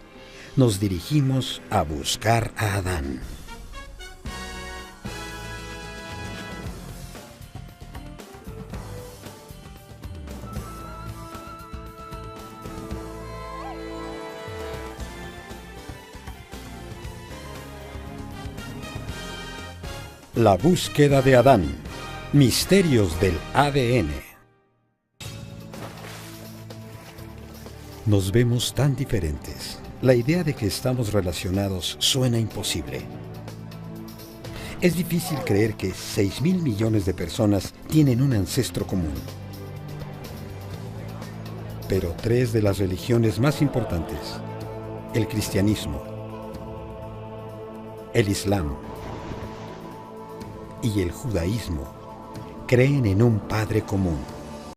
Speaker 1: nos dirigimos a buscar a Adán. La búsqueda de Adán. Misterios del ADN. Nos vemos tan diferentes. La idea de que estamos relacionados suena imposible. Es difícil creer que 6.000 millones de personas tienen un ancestro común. Pero 3 de las religiones más importantes, el cristianismo, el islam y el judaísmo, creen en un padre común.